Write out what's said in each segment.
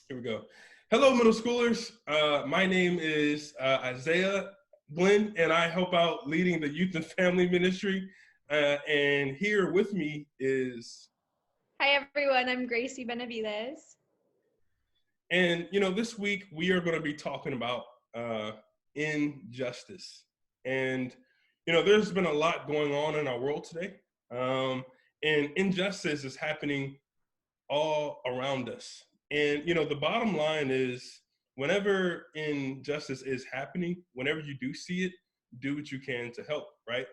Here we go. Hello, middle schoolers. My name is Isaiah Glenn, and I help out leading the youth and family ministry. And here with me is... Hi, everyone. I'm Gracie Benavides. And, this week we are going to be talking about injustice. And, there's been a lot going on in our world today. And injustice is happening all around us. And, the bottom line is whenever injustice is happening, whenever you do see it, do what you can to help, right?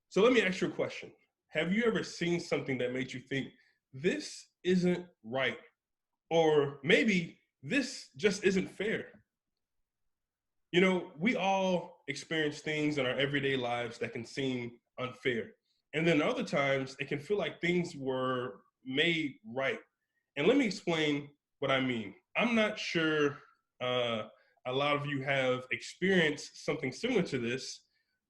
So let me ask you a question. Have you ever seen something that made you think this isn't right? Or maybe this just isn't fair? We all experience things in our everyday lives that can seem unfair. And then other times it can feel like things were made right. And let me explain what I mean. I'm not sure a lot of you have experienced something similar to this,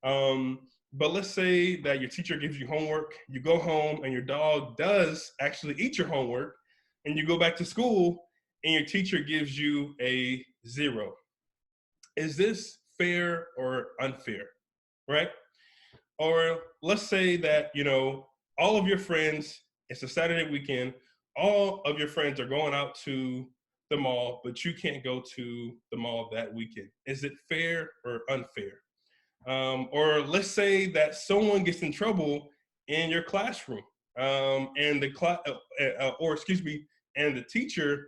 but let's say that your teacher gives you homework, you go home and your dog does actually eat your homework, and you go back to school and your teacher gives you a 0. Is this fair or unfair, right? Or let's say that, all of your friends, it's a Saturday weekend, all of your friends are going out to the mall, but you can't go to the mall that weekend. Is it fair or unfair? Or let's say that someone gets in trouble in your classroom, and and the teacher,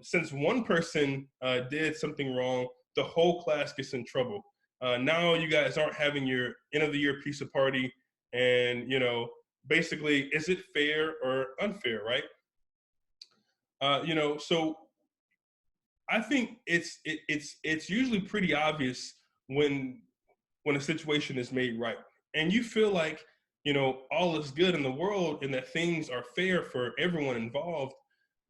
since one person did something wrong, the whole class gets in trouble. Now you guys aren't having your end of the year pizza party, and basically, is it fair or unfair, right? So I think it's usually pretty obvious when a situation is made right, and you feel like all is good in the world and that things are fair for everyone involved.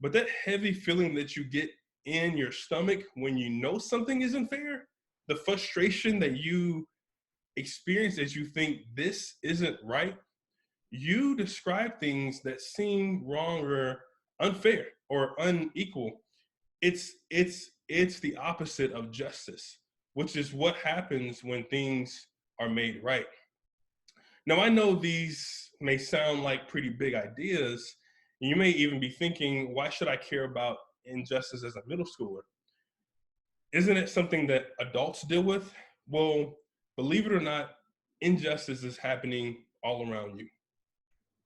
But that heavy feeling that you get in your stomach when you know something isn't fair, the frustration that you experience as you think this isn't right, you describe things that seem wrong or unfair or unequal. It's the opposite of justice, which is what happens when things are made right. Now, I know these may sound like pretty big ideas. You may even be thinking, why should I care about injustice as a middle schooler? Isn't it something that adults deal with? Well, believe it or not, injustice is happening all around you.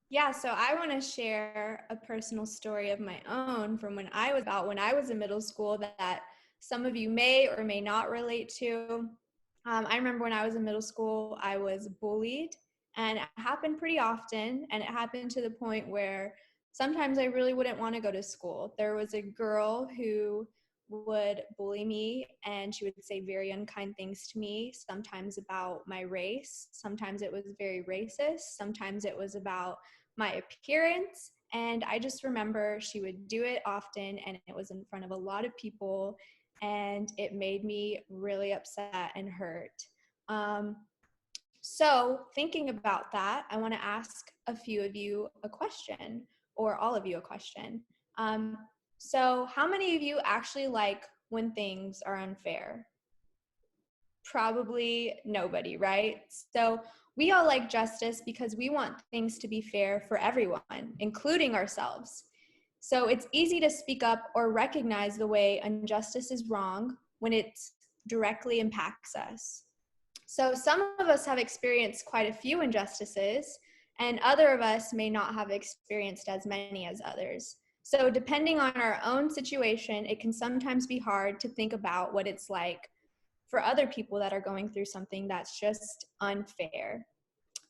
Yeah, so I want to share a personal story of my own from when I was in middle school that some of you may or may not relate to. I remember when I was in middle school, I was bullied, and it happened pretty often, and it happened to the point where sometimes I really wouldn't want to go to school. There was a girl who would bully me, and she would say very unkind things to me, sometimes about my race, sometimes it was very racist, sometimes it was about my appearance. And I just remember she would do it often, and it was in front of a lot of people, and it made me really upset and hurt. So thinking about that, I want to ask a few of you a question, or all of you a question. So how many of you actually like when things are unfair? Probably nobody, right? So we all like justice because we want things to be fair for everyone, including ourselves. So it's easy to speak up or recognize the way injustice is wrong when it directly impacts us. So some of us have experienced quite a few injustices, and other of us may not have experienced as many as others. So depending on our own situation, it can sometimes be hard to think about what it's like for other people that are going through something that's just unfair.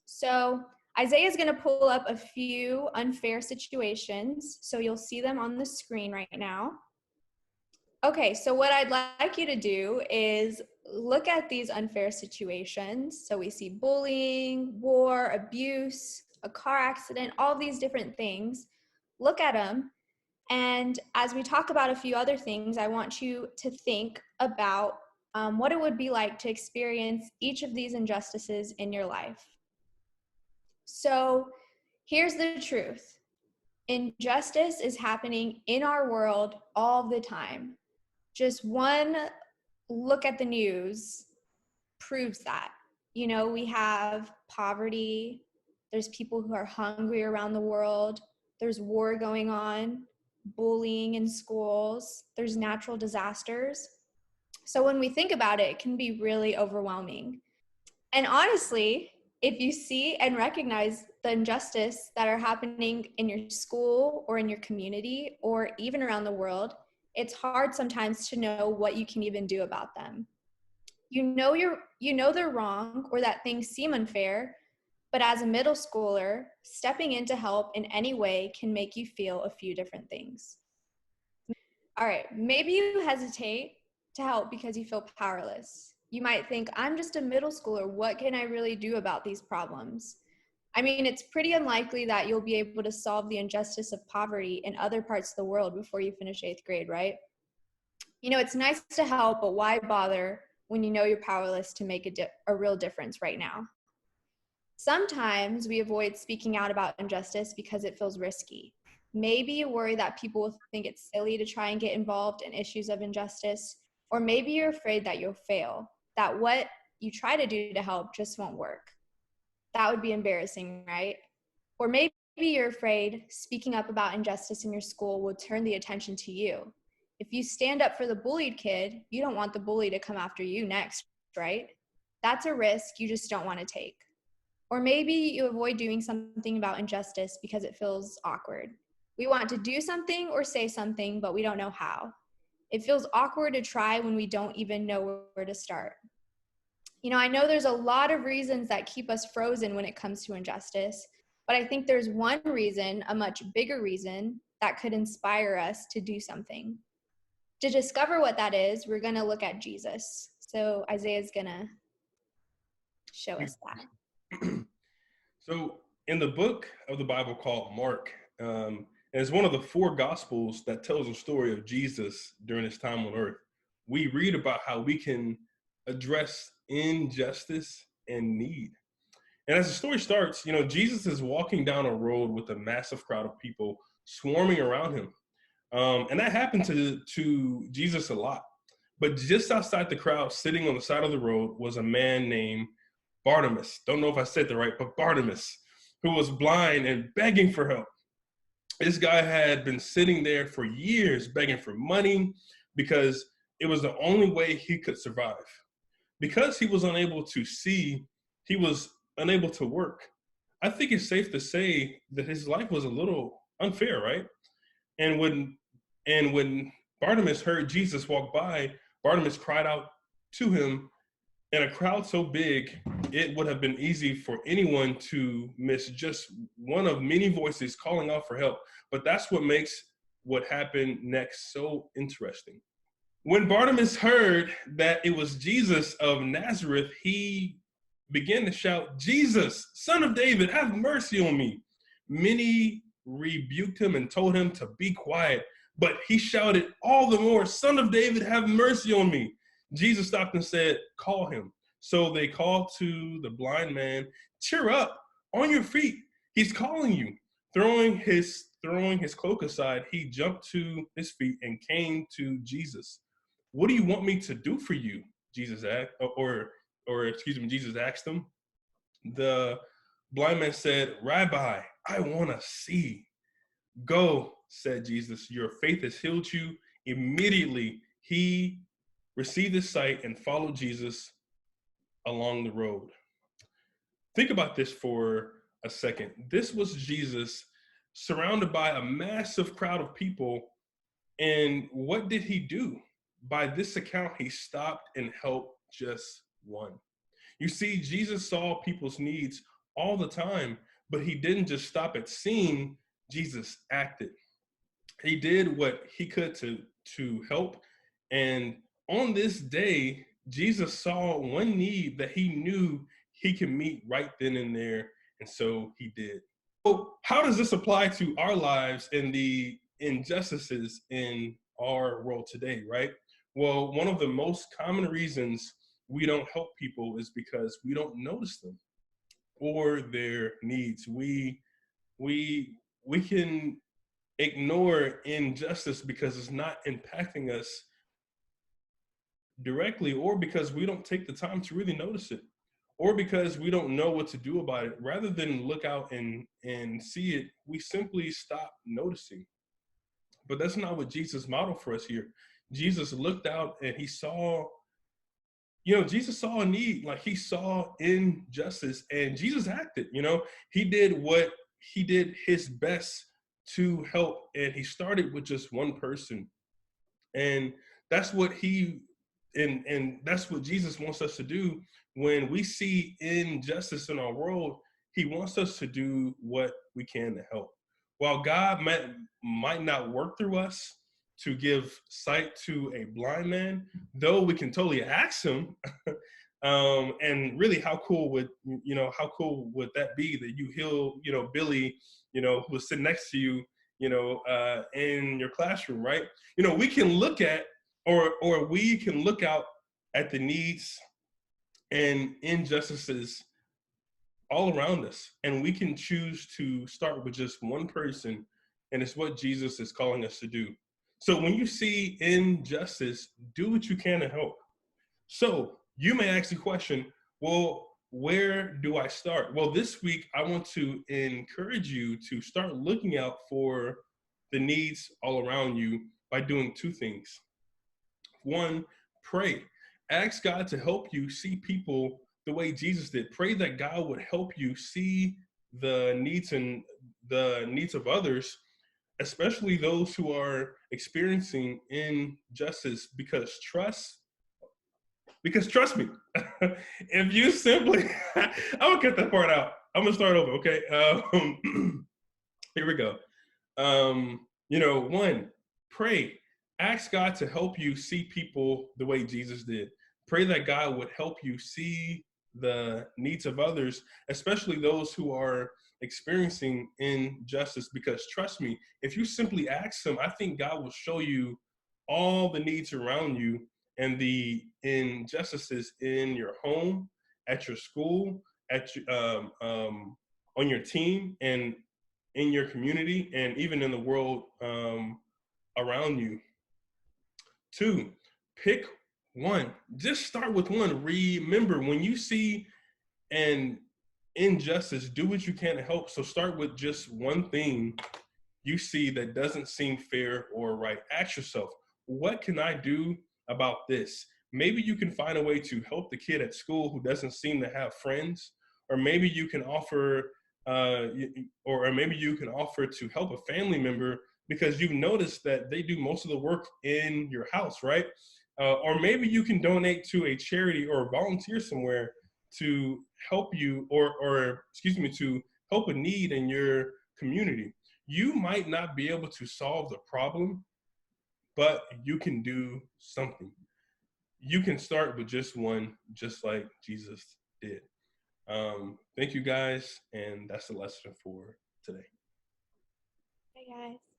So Isaiah is going to pull up a few unfair situations. So you'll see them on the screen right now. Okay, so what I'd like you to do is look at these unfair situations. So we see bullying, war, abuse, a car accident, all these different things. Look at them. And as we talk about a few other things, I want you to think about what it would be like to experience each of these injustices in your life. So here's the truth. Injustice is happening in our world all the time. Just one look at the news proves that. You know, we have poverty, there's people who are hungry around the world, there's war going on, bullying in schools, there's natural disasters. So when we think about it, it can be really overwhelming. And honestly, if you see and recognize the injustice that are happening in your school or in your community or even around the world, it's hard sometimes to know what you can even do about them. You know they're wrong or that things seem unfair, but as a middle schooler, stepping in to help in any way can make you feel a few different things. All right, maybe you hesitate to help because you feel powerless. You might think, I'm just a middle schooler. What can I really do about these problems? I mean, it's pretty unlikely that you'll be able to solve the injustice of poverty in other parts of the world before you finish 8th grade, right? You know, it's nice to help, but why bother when you know you're powerless to make a real difference right now? Sometimes we avoid speaking out about injustice because it feels risky. Maybe you worry that people will think it's silly to try and get involved in issues of injustice, or maybe you're afraid that you'll fail, that what you try to do to help just won't work. That would be embarrassing, right? Or maybe you're afraid speaking up about injustice in your school will turn the attention to you. If you stand up for the bullied kid, you don't want the bully to come after you next, right? That's a risk you just don't want to take. Or maybe you avoid doing something about injustice because it feels awkward. We want to do something or say something, but we don't know how. It feels awkward to try when we don't even know where to start. You know, I know there's a lot of reasons that keep us frozen when it comes to injustice, but I think there's one reason, a much bigger reason, that could inspire us to do something. To discover what that is, we're going to look at Jesus. So Isaiah's going to show us that. So, in the book of the Bible called Mark, and it's one of the four gospels that tells the story of Jesus during his time on earth. We read about how we can address injustice and need. And as the story starts, you know, Jesus is walking down a road with a massive crowd of people swarming around him. And that happened to Jesus a lot. But just outside the crowd, sitting on the side of the road, was a man named Bartimaeus. Don't know if I said that right, but Bartimaeus, who was blind and begging for help. This guy had been sitting there for years begging for money because it was the only way he could survive. Because he was unable to see, he was unable to work. I think it's safe to say that his life was a little unfair, right? And when Bartimaeus heard Jesus walk by, Bartimaeus cried out to him. In a crowd so big, it would have been easy for anyone to miss just one of many voices calling out for help. But that's what makes what happened next so interesting. When Bartimaeus heard that it was Jesus of Nazareth, he began to shout, Jesus, son of David, have mercy on me. Many rebuked him and told him to be quiet, but he shouted all the more, Son of David, have mercy on me. Jesus stopped and said, call him. So they called to the blind man, cheer up, on your feet. He's calling you. Throwing his cloak aside, he jumped to his feet and came to Jesus. What do you want me to do for you? Jesus asked, Jesus asked him. The blind man said, Rabbi, I want to see. Go, said Jesus. Your faith has healed you. Immediately, he received his sight and followed Jesus along the road. Think about this for a second. This was Jesus surrounded by a massive crowd of people. And what did he do? By this account, he stopped and helped just one. You see, Jesus saw people's needs all the time, but he didn't just stop at seeing, Jesus acted. He did what he could to help. And on this day, Jesus saw one need that he knew he could meet right then and there. And so he did. So how does this apply to our lives and the injustices in our world today, right? Well, one of the most common reasons we don't help people is because we don't notice them or their needs. We can ignore injustice because it's not impacting us directly, or because we don't take the time to really notice it, or because we don't know what to do about it. Rather than look out and see it, we simply stop noticing. But that's not what Jesus modeled for us here. Jesus looked out and he saw, Jesus saw a need, like he saw injustice, and Jesus acted. He did what he did his best to help, and he started with just one person. And that's what he and that's what Jesus wants us to do. When we see injustice in our world, he wants us to do what we can to help. While God might not work through us to give sight to a blind man, though we can totally ask him. And really, how cool would that be, that you heal, Billy, who was sitting next to you, in your classroom, right? We can look at, or we can look out at the needs and injustices all around us, and we can choose to start with just one person, and it's what Jesus is calling us to do. So when you see injustice, do what you can to help. So you may ask the question, well, where do I start? Well, this week I want to encourage you to start looking out for the needs all around you by doing two things. One, pray. Ask God to help you see people the way Jesus did. Pray that God would help you see the needs of others, especially those who are experiencing injustice, because trust me, if you simply, I'm gonna cut that part out. I'm gonna start over, okay? Here we go. One, pray. Ask God to help you see people the way Jesus did. Pray that God would help you see the needs of others, especially those who are experiencing injustice. Because trust me, if you simply ask Him, I think God will show you all the needs around you and the injustices in your home, at your school, on your team, and in your community, and even in the world around you. Two, pick one. Just start with one. Remember, when you see an injustice, do what you can to help. So start with just one thing you see that doesn't seem fair or right. Ask yourself, what can I do about this? Maybe you can find a way to help the kid at school who doesn't seem to have friends, or maybe you can offer, or maybe you can offer to help a family member because you've noticed that they do most of the work in your house, right? Or maybe you can donate to a charity or volunteer somewhere to help you, or excuse me, to help a need in your community. You might not be able to solve the problem, but you can do something. You can start with just one, just like Jesus did. Thank you guys, and that's the lesson for today. Bye, guys.